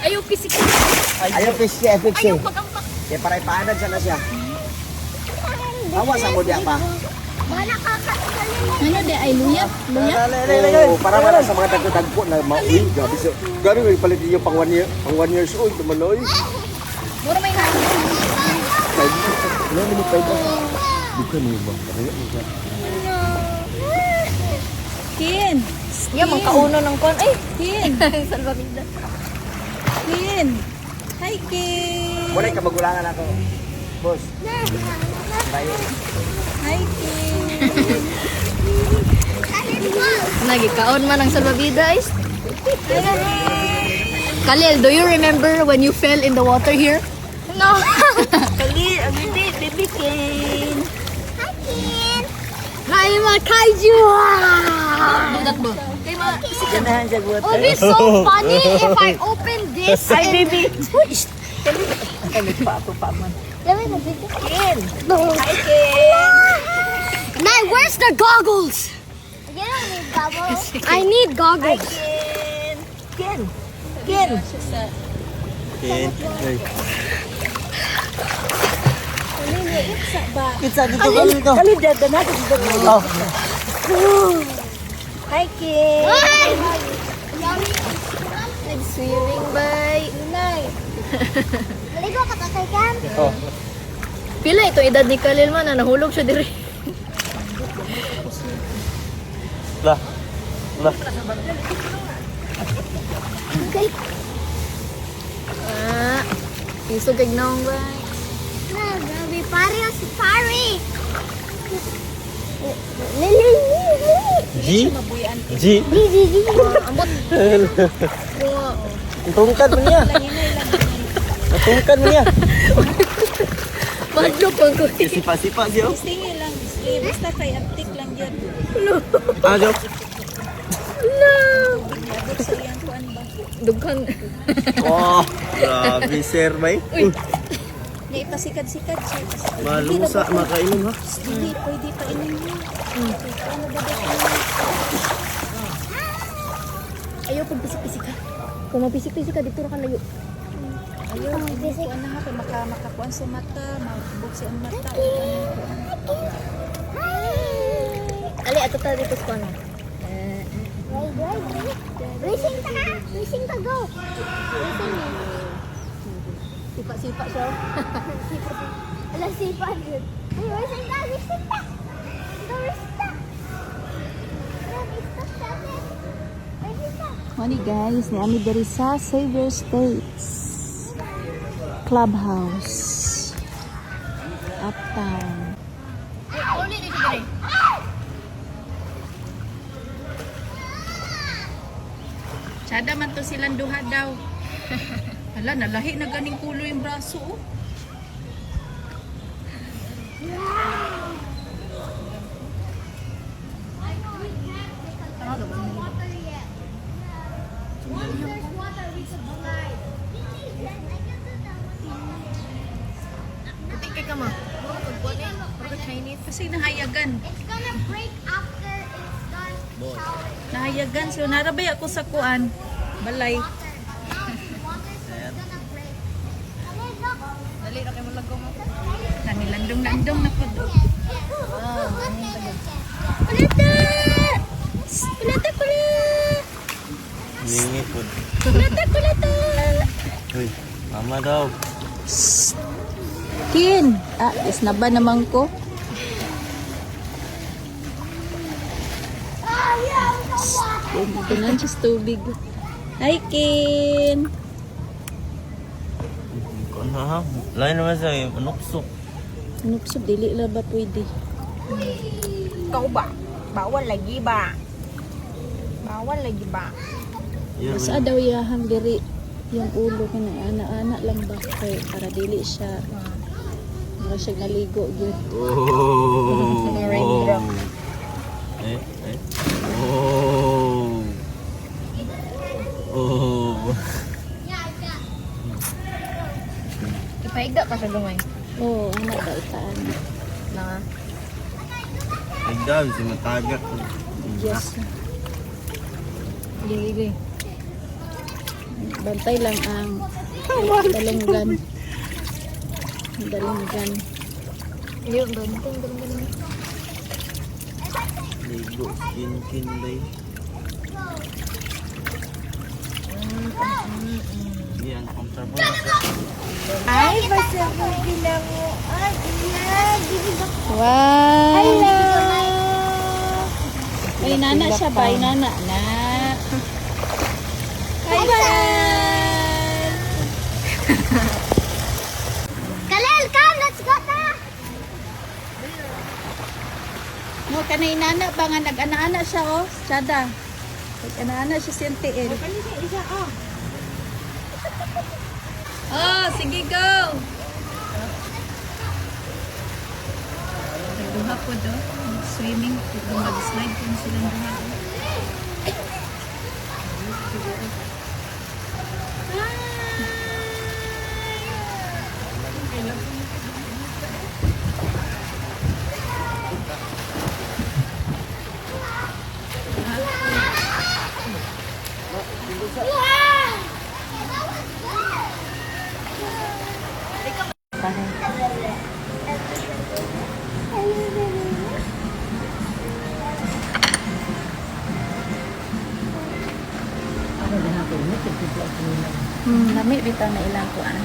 Ayaw pisik. Ayaw fish Ayaw pagampak. Kaya para ipaanad sana siya. Awa sa mo diya pa. Wala ka kasalin. Ano de ay luyap? Luyap? Oo, para sa mga dagko-dagko na mauwi. Gabi may palit yung pang 1 years old. Tumanoy. Mura may nani. Ano mo pa ito? Bukan mo ba? Kin. Yan, magkauno ng kon. Ay, Kin. salvavida. Kin. Hi, Kin. Wala ka magulangan ako. Boss. Bayo. Hi, Kin. Nagikaon man ang salvavidas. Khalil, do you remember when you fell in the water here? No. Khalil, ang hindi. Baby Kin. Hi, Kin. Hi, mga kaiju. Bugat mo. Kay mga Ganahan siya buhat. Oh, this so funny if I open this. Hi, baby. Pa man. Let me look at this. Kin. Hi, Kin. Nay, where's the goggles? You don't need goggles. I need Hi, goggles. Kin. Kin. Kin. Okay. Kita dito dito. Khalil, dada na dito. Hi, Kin. Hi. Nag-swimming by Inay. Maligo ka ta kay Cam? Oh. Pila ito edad ni Khalil man na nahulog siya diri. Lah. Lah. Okay. Isog kay naong ba? Na, grabe pare si pare. Lili. G. G. Di. Ambot. Tungkan mo niya. Tungkan mo niya. Madlo pang ko. Sipa-sipa siya. Sige lang. Basta kay antik lang yan. Ajo. Sa iyang kuan ba? Dughan. Oh, grabe sir bay. Di pasikad-sikad siya. Malusa makainom ha. Hindi, pwede pa inom mo. Ano ba dito? Ayaw pag pisik-pisik ka. Kung mapisik-pisik ka, dito na ka layo. Ayaw, hindi ko ano ha. Kaya makakuan sa mata, mabugsi ang mata. Ali, ato tayo dito sa ano. Racing ka na! Racing ka, go! Racing eh. Sipa-sipa siya. Alam, sipa yun. Ay, racing ka! Racing ka! Go, racing ka! Money guys, ni ami dari sa Xavier States Clubhouse Uptown. Ulit dito dali. Sada man to silang duha daw. Hala, nalahi na ganing kulo yung braso. Oh. Puti kay ka ma. Pagka Chinese. Kasi nahayagan. It's gonna break after it's done showering. Nahayagan. So narabay ako sa kuan. Balay. Dali na kayo malagong mo. Nanilandong-landong na po. Kulata! Kulata, kulata! Ningi po. Kulata! Uy, mama daw. Kin! Is na ba naman ko? Ito na just tubig. Hi, Kin! Ano ha? Lain naman siya, manukso. Nupsop, dili la ba pwede? Kau ba? Bawal lagi ba? Bawal lagi ba? Sa daw yahang diri yung ulo ko na ana-ana lang ba kay para dili siya para siya naligo gyud. Oh. Raindrop. Eh. Oh. Oh. Ipaigda pa sa gamay. Oo, ana ba itaan. Na. Ikaw, si matagak. Yes. Gigi. Bantay lang ang dalunggan. Dalunggan. Yung banting, ganun. Ligo, skin day. Yan, comfortable na siya. Ay, basta mo ginamuan. Yan, Wow! hello. Ay, nana siya ba? Ay, nana. Na. Bye-bye! Kalel, come! Let's go na! Mo ka na inana ba nga nag-ana-ana siya, oh? Sada. Nag-ana-ana siya si NTL. Oh, sige, go! Nagduha po do. Swimming. Mag-slide po silang duha. Lami bitaw na ilang kuan.